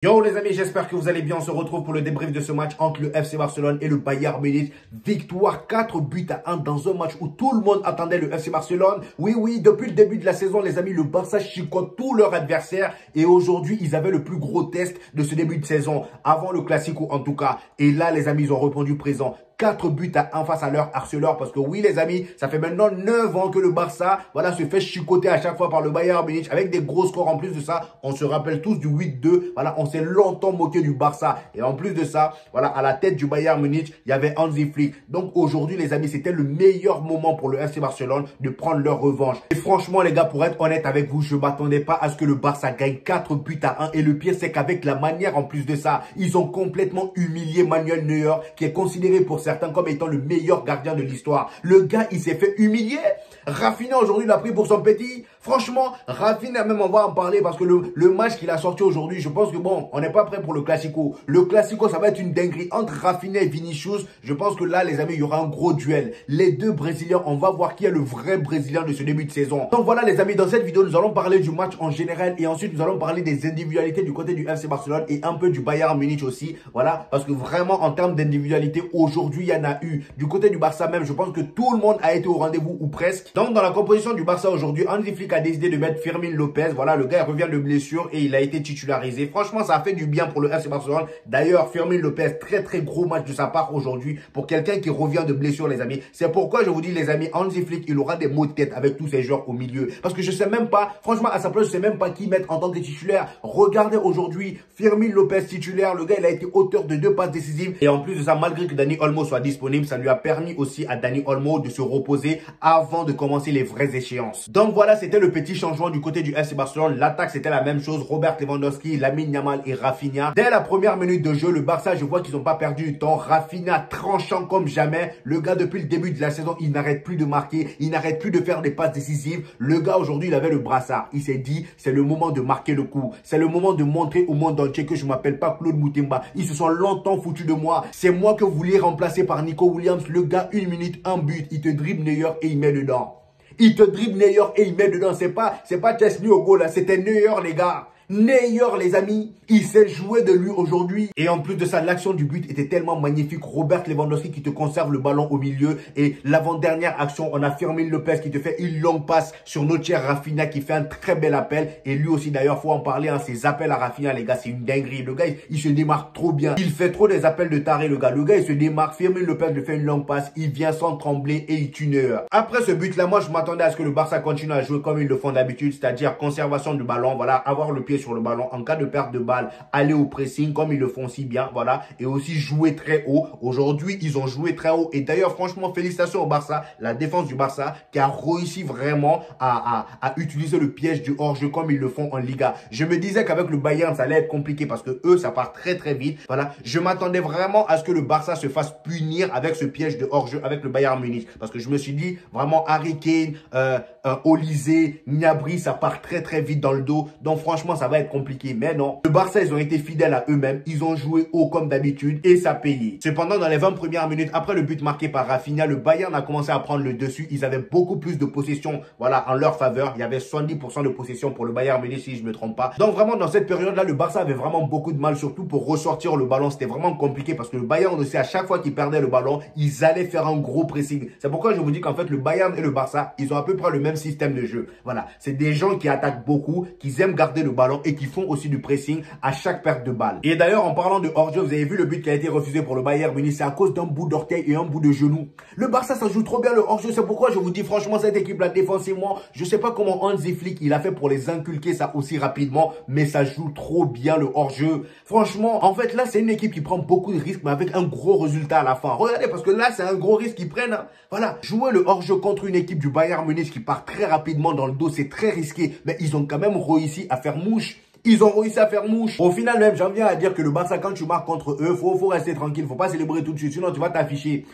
Yo les amis, j'espère que vous allez bien. On se retrouve pour le débrief de ce match entre le FC Barcelone et le Bayern Munich. Victoire 4-1 dans un match où tout le monde attendait le FC Barcelone. Oui, depuis le début de la saison, les amis, le Barça chicote tous leurs adversaires. Et aujourd'hui, ils avaient le plus gros test de ce début de saison, avant le Classico en tout cas. Et là, les amis, ils ont répondu présent. 4-1 face à leur harceleur. Parce que oui, les amis, ça fait maintenant 9 ans que le Barça, se fait chicoter à chaque fois par le Bayern Munich avec des gros scores. En plus de ça, on se rappelle tous du 8-2. On s'est longtemps moqué du Barça. Et en plus de ça, à la tête du Bayern Munich, il y avait Hansi Flick. Donc aujourd'hui, les amis, c'était le meilleur moment pour le FC Barcelone de prendre leur revanche. Et franchement, les gars, pour être honnête avec vous, je ne m'attendais pas à ce que le Barça gagne 4-1. Et le pire, c'est qu'avec la manière, en plus de ça, ils ont complètement humilié Manuel Neuer, qui est considéré pour certains comme étant le meilleur gardien de l'histoire. Le gars, il s'est fait humilier. Rafinha, aujourd'hui, l'a pris pour son petit. Franchement, Rafinha, même, on va en parler parce que le match qu'il a sorti aujourd'hui, je pense que bon, on n'est pas prêt pour le Classico. Le Classico, ça va être une dinguerie entre Rafinha et Vinicius. Je pense que là, les amis, il y aura un gros duel. Les deux Brésiliens, on va voir qui est le vrai Brésilien de ce début de saison. Donc voilà, les amis, dans cette vidéo, nous allons parler du match en général et ensuite, nous allons parler des individualités du côté du FC Barcelone et un peu du Bayern Munich aussi. Voilà, parce que vraiment, en termes d'individualité, aujourd'hui, il y en a eu. Du côté du Barça même, je pense que tout le monde a été au rendez-vous ou presque. Donc, dans la composition du Barça aujourd'hui, Hansi Flick a décidé de mettre Fermín López. Voilà, le gars revient de blessure et il a été titularisé. Franchement, ça a fait du bien pour le FC Barcelone. D'ailleurs, Fermín López, très gros match de sa part aujourd'hui pour quelqu'un qui revient de blessure, les amis. C'est pourquoi je vous dis, les amis, Hansi Flick, il aura des maux de tête avec tous ces joueurs au milieu. Parce que je sais même pas, franchement, à sa place, je sais même pas qui mettre en tant que titulaire. Regardez aujourd'hui, Fermín López titulaire. Le gars, il a été auteur de 2 passes décisives. Et en plus de ça, malgré que Dani Olmo soit disponible, ça lui a permis aussi à Dani Olmo de se reposer avant de commencer les vraies échéances. Donc voilà, c'était le petit changement du côté du FC Barcelone. L'attaque, c'était la même chose. Robert Lewandowski, Lamine Yamal et Rafinha. Dès la première minute de jeu, le Barça, je vois qu'ils n'ont pas perdu du temps. Rafinha tranchant comme jamais. Le gars, depuis le début de la saison, il n'arrête plus de marquer. Il n'arrête plus de faire des passes décisives. Le gars, aujourd'hui, il avait le brassard. Il s'est dit, c'est le moment de marquer le coup. C'est le moment de montrer au monde entier que je ne m'appelle pas Claude Moutemba. Ils se sont longtemps foutus de moi. C'est moi que vous vouliez remplacer par Nico Williams. Le gars, 1 minute, 1 but. Il te dribble Neuer et il met dedans. Il te dribble Neuer et il met dedans. C'est pas Chesney au goal là. C'était Neuer, les gars. Neuer, les amis, il s'est joué de lui aujourd'hui. Et en plus de ça, l'action du but était tellement magnifique. Robert Lewandowski qui te conserve le ballon au milieu. Et l'avant-dernière action, on a Fermín López qui te fait une longue passe sur notre cher Rafinha qui fait un très bel appel. Et lui aussi, d'ailleurs, faut en parler, ses appels à Rafinha, les gars, c'est une dinguerie. Le gars, il se démarque trop bien. Il fait trop des appels de taré, le gars. Le gars, il se démarque. Fermín López lui fait une longue passe. Il vient sans trembler et il tue Neuer. Après ce but-là, moi, je m'attendais à ce que le Barça continue à jouer comme ils le font d'habitude, c'est-à-dire conservation du ballon, avoir le pied sur le ballon. En cas de perte de balle, aller au pressing comme ils le font si bien, et aussi jouer très haut. Aujourd'hui, ils ont joué très haut. Et d'ailleurs, franchement, félicitations au Barça, la défense du Barça qui a réussi vraiment à utiliser le piège du hors-jeu comme ils le font en Liga. Je me disais qu'avec le Bayern, ça allait être compliqué parce que eux, ça part très vite. Je m'attendais vraiment à ce que le Barça se fasse punir avec ce piège de hors-jeu avec le Bayern Munich. Parce que je me suis dit, vraiment, Harry Kane, Olise, Gnabry, ça part très vite dans le dos. Donc franchement, ça va être compliqué. Mais non, le Barça, ils ont été fidèles à eux-mêmes. Ils ont joué haut comme d'habitude et ça payait. Cependant, dans les 20 premières minutes, après le but marqué par Rafinha, le Bayern a commencé à prendre le dessus. Ils avaient beaucoup plus de possession, en leur faveur. Il y avait 70% de possession pour le Bayern Munich, si je ne me trompe pas. Donc vraiment, dans cette période-là, le Barça avait vraiment beaucoup de mal, surtout pour ressortir le ballon. C'était vraiment compliqué parce que le Bayern aussi, à chaque fois qu'ils perdaient le ballon, ils allaient faire un gros pressing. C'est pourquoi je vous dis qu'en fait, le Bayern et le Barça, ils ont à peu près le même système de jeu. C'est des gens qui attaquent beaucoup, qui aiment garder le ballon et qui font aussi du pressing à chaque perte de balle. Et d'ailleurs, en parlant de hors-jeu, vous avez vu le but qui a été refusé pour le Bayern Munich, c'est à cause d'un bout d'orteil et un bout de genou. Le Barça, ça joue trop bien le hors-jeu. C'est pourquoi je vous dis franchement, cette équipe-là, défensivement, je sais pas comment Hansi Flick il a fait pour les inculquer ça aussi rapidement, mais ça joue trop bien le hors-jeu. Franchement, en fait, là, c'est une équipe qui prend beaucoup de risques, mais avec un gros résultat à la fin. Regardez, parce que là, c'est un gros risque qu'ils prennent. Jouer le hors-jeu contre une équipe du Bayern Munich qui part très rapidement dans le dos, c'est très risqué, mais ils ont quand même réussi à faire mouche. Ils ont réussi à faire mouche. Au final, même, j'en viens à dire que le Barça, quand tu marques contre eux, faut rester tranquille. Faut pas célébrer tout de suite. Sinon, tu vas t'afficher.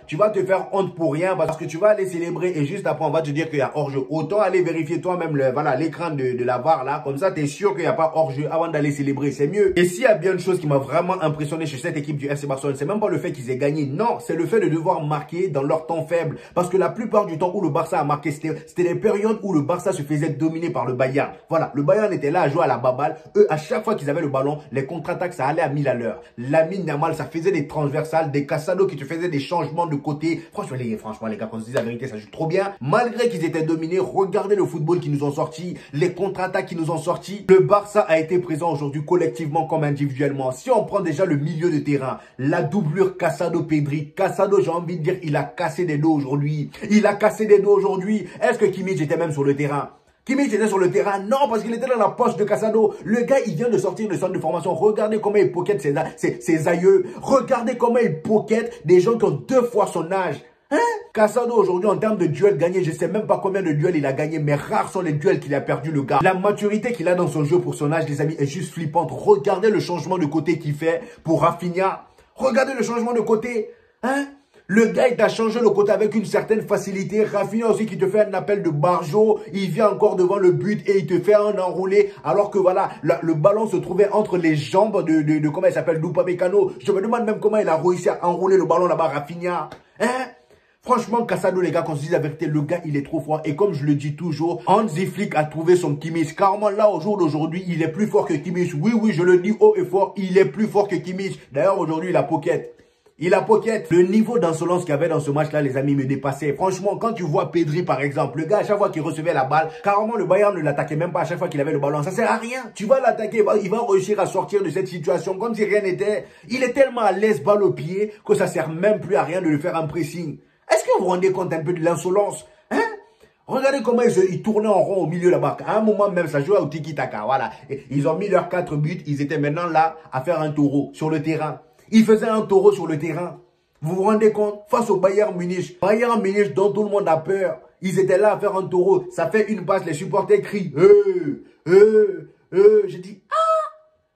Tu vas te faire honte pour rien parce que tu vas aller célébrer et juste après, on va te dire qu'il y a hors-jeu. Autant aller vérifier toi-même l'écran de la VAR là. Comme ça, tu es sûr qu'il n'y a pas hors-jeu avant d'aller célébrer. C'est mieux. Et s'il y a bien une chose qui m'a vraiment impressionné chez cette équipe du FC Barcelone, c'est même pas le fait qu'ils aient gagné. Non, c'est le fait de devoir marquer dans leur temps faible. Parce que la plupart du temps où le Barça a marqué, c'était les périodes où le Barça se faisait dominer par le Bayern. Le Bayern était là à jouer jouaient à la baballe. Eux, à chaque fois qu'ils avaient le ballon, les contre-attaques, ça allait à 1000 à l'heure. Lamine Yamal, ça faisait des transversales, des Casado qui te faisaient des changements de côté. Franchement, les gars, quand on se dit la vérité, ça joue trop bien. Malgré qu'ils étaient dominés, regardez le football qu'ils nous ont sorti, les contre-attaques qu'ils nous ont sorti. Le Barça a été présent aujourd'hui collectivement comme individuellement. Si on prend déjà le milieu de terrain, la doublure Casado-Pedri. Casado, j'ai envie de dire, il a cassé des dos aujourd'hui. Il a cassé des dos aujourd'hui. Est-ce que Kimmich était même sur le terrain? Kimmich était sur le terrain? Non, parce qu'il était dans la poche de Casado. Le gars, il vient de sortir du centre de formation. Regardez comment il pocket ses aïeux. Regardez comment il pocket des gens qui ont 2 fois son âge. Hein? Casado aujourd'hui en termes de duels gagnés, je sais même pas combien de duels il a gagné, mais rares sont les duels qu'il a perdu le gars. La maturité qu'il a dans son jeu pour son âge, les amis, est juste flippante. Regardez le changement de côté qu'il fait pour Rafinha. Regardez le changement de côté. Hein? Le gars, il t'a changé le côté avec une certaine facilité. Rafinha aussi qui te fait un appel de barjo. Il vient encore devant le but et il te fait un enroulé. Alors que voilà, le ballon se trouvait entre les jambes de comment il s'appelle, d'Upamecano. Je me demande même comment il a réussi à enrouler le ballon là-bas, Rafinha. Hein? Franchement, Casado, les gars, quand on se dit la vérité, le gars, il est trop fort. Et comme je le dis toujours, Hansi Flick a trouvé son Kimmich. Carrément, là, au jour d'aujourd'hui, il est plus fort que Kimmich. Oui, oui, je le dis haut et fort, il est plus fort que Kimmich. D'ailleurs, aujourd'hui, il a pocket. Il a pocket. Le niveau d'insolence qu'il y avait dans ce match-là, les amis, me dépassait. Franchement, quand tu vois Pedri, par exemple, le gars, à chaque fois qu'il recevait la balle, carrément, le Bayern ne l'attaquait même pas à chaque fois qu'il avait le ballon. Ça sert à rien. Tu vas l'attaquer, il va réussir à sortir de cette situation comme si rien n'était. Il est tellement à l'aise, balle au pied, que ça sert même plus à rien de le faire un pressing. Est-ce que vous vous rendez compte un peu de l'insolence? Hein? Regardez comment ils tournaient en rond au milieu là-bas. À un moment même, ça jouait au tiki-taka. Voilà. Et ils ont mis leurs 4 buts. Ils étaient maintenant là à faire un taureau sur le terrain. Ils faisaient un taureau sur le terrain. Vous vous rendez compte? Face au Bayern Munich. Bayern Munich dont tout le monde a peur. Ils étaient là à faire un taureau. Ça fait une passe. Les supporters crient. J'ai dit,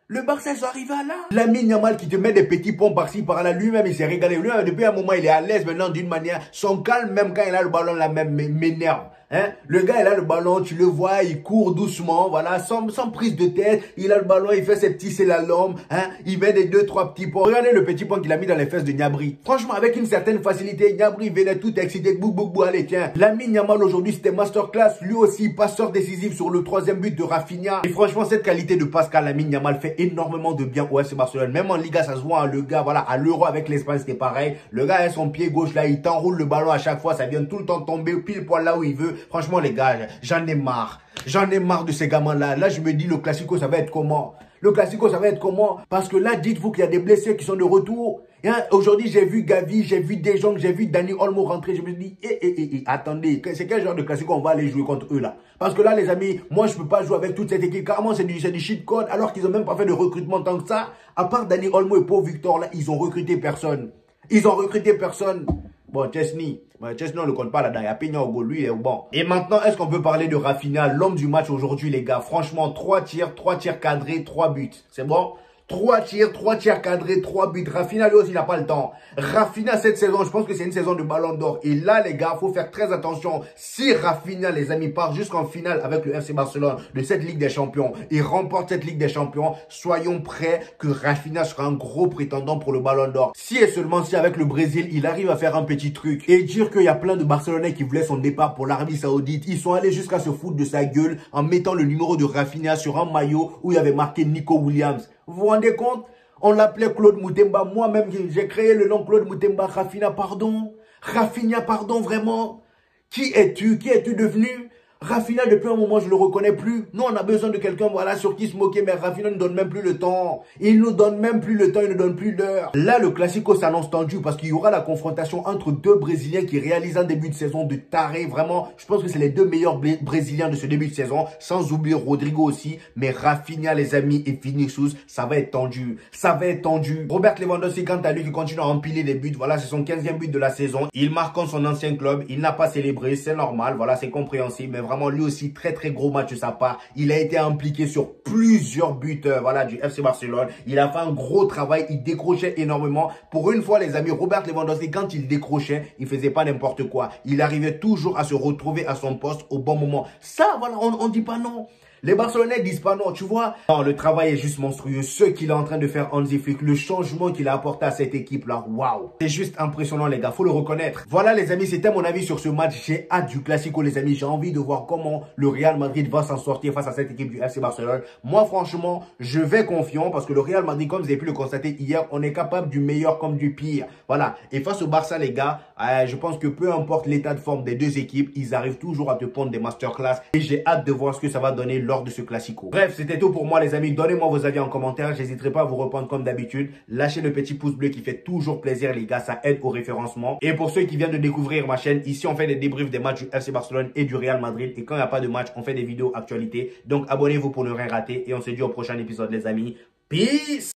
le Barça, ils sont arrivés là. Lamine Yamal qui te met des petits ponts par-ci, par-là. Lui-même, il s'est régalé. Lui-même, depuis un moment, il est à l'aise maintenant d'une manière. Son calme, même quand il a le ballon, là, même m'énerve. Hein? Le gars, il a le ballon, tu le vois, il court doucement, voilà, sans prise de tête. Il a le ballon, il fait ses petits slaloms, hein? Il met des 2-3 petits ponts. Regardez le petit pont qu'il a mis dans les fesses de Gnabry. Franchement, avec une certaine facilité, Gnabry venait tout excité. Bou, allez, tiens. Lamine Yamal aujourd'hui, c'était masterclass. Lui aussi, passeur décisif sur le 3e but de Rafinha. Et franchement, cette qualité de passe qu'a Lamine Yamal fait énormément de bien au FC Barcelone. Même en Liga, ça se voit, hein, le gars, voilà, à l'Euro avec l'Espagne, c'était pareil. Le gars a son pied gauche là, il t'enroule le ballon à chaque fois. Ça vient tout le temps tomber pile poil là où il veut. Franchement, les gars, j'en ai marre. J'en ai marre de ces gamins-là. Là, je me dis, le Classico, ça va être comment? Le Classico, ça va être comment? Parce que là, dites-vous qu'il y a des blessés qui sont de retour. Hein? Aujourd'hui, j'ai vu Gavi, j'ai vu De Jong, j'ai vu Dani Olmo rentrer. Je me dis, attendez, c'est quel genre de Classico on va aller jouer contre eux là? Parce que là, les amis, moi, je peux pas jouer avec toute cette équipe. Carrément, c'est du cheat code, alors qu'ils ont même pas fait de recrutement tant que ça. À part Dani Olmo et Paul Victor, là, ils ont recruté personne. Ils ont recruté personne. Bon, Chesney, on ne le compte pas là-dedans. Il y a Peña au goal, lui, il est bon. Et maintenant, est-ce qu'on peut parler de Rafinha, l'homme du match aujourd'hui, les gars? Franchement, 3 tirs cadrés, 3 buts. C'est bon? 3 tirs cadrés, 3 buts. Rafinha, lui aussi, il n'a pas le temps. Rafinha, cette saison, je pense que c'est une saison de ballon d'or. Et là, les gars, faut faire très attention. Si Rafinha, les amis, part jusqu'en finale avec le FC Barcelone de cette Ligue des Champions et remporte cette Ligue des Champions, soyons prêts que Rafinha sera un gros prétendant pour le ballon d'or. Si et seulement si avec le Brésil, il arrive à faire un petit truc et dire qu'il y a plein de Barcelonais qui voulaient son départ pour l'Arabie Saoudite. Ils sont allés jusqu'à se foutre de sa gueule en mettant le numéro de Rafinha sur un maillot où il y avait marqué Nico Williams. Vous vous rendez compte? On l'appelait Claude Moutemba. Moi-même, j'ai créé le nom Claude Moutemba. Rafinha, pardon. Rafinha, pardon, vraiment. Qui es-tu? Qui es-tu devenu? Rafinha, depuis un moment, je le reconnais plus. Nous, on a besoin de quelqu'un, voilà, sur qui se moquer, mais Rafinha ne donne même plus le temps. Il nous donne même plus le temps, il ne donne plus l'heure. Là, le Classico s'annonce tendu parce qu'il y aura la confrontation entre 2 Brésiliens qui réalisent un début de saison de taré. Vraiment, je pense que c'est les 2 meilleurs Brésiliens de ce début de saison, sans oublier Rodrigo aussi. Mais Rafinha, les amis, et Vinicius, ça va être tendu. Ça va être tendu. Robert Lewandowski, quant à lui, qui continue à empiler des buts. Voilà, c'est son 15e but de la saison. Il marque contre son ancien club. Il n'a pas célébré, c'est normal. Voilà, c'est compréhensible. Mais vraiment, lui aussi, très gros match de sa part. Il a été impliqué sur plusieurs buts voilà, du FC Barcelone. Il a fait un gros travail. Il décrochait énormément. Pour une fois, les amis, Robert Lewandowski, quand il décrochait, il faisait pas n'importe quoi. Il arrivait toujours à se retrouver à son poste au bon moment. Ça, voilà, on dit pas non. Les Barcelonais disent pas non, tu vois. Non, le travail est juste monstrueux. Ce qu'il est en train de faire Hansi Flick, le changement qu'il a apporté à cette équipe-là, waouh. C'est juste impressionnant, les gars, faut le reconnaître. Voilà, les amis, c'était mon avis sur ce match. J'ai hâte du Classico, les amis. J'ai envie de voir comment le Real Madrid va s'en sortir face à cette équipe du FC Barcelone. Moi, franchement, je vais confiant parce que le Real Madrid, comme vous avez pu le constater hier, on est capable du meilleur comme du pire. Voilà. Et face au Barça, les gars, je pense que peu importe l'état de forme des deux équipes, ils arrivent toujours à te prendre des masterclass. Et j'ai hâte de voir ce que ça va donner lors de ce Classico. Bref, c'était tout pour moi, les amis. Donnez-moi vos avis en commentaire. J'hésiterai pas à vous répondre comme d'habitude. Lâchez le petit pouce bleu qui fait toujours plaisir, les gars. Ça aide au référencement. Et pour ceux qui viennent de découvrir ma chaîne, ici, on fait des débriefs des matchs du FC Barcelone et du Real Madrid. Et quand il n'y a pas de match, on fait des vidéos actualités. Donc, abonnez-vous pour ne rien rater. Et on se dit au prochain épisode, les amis. Peace!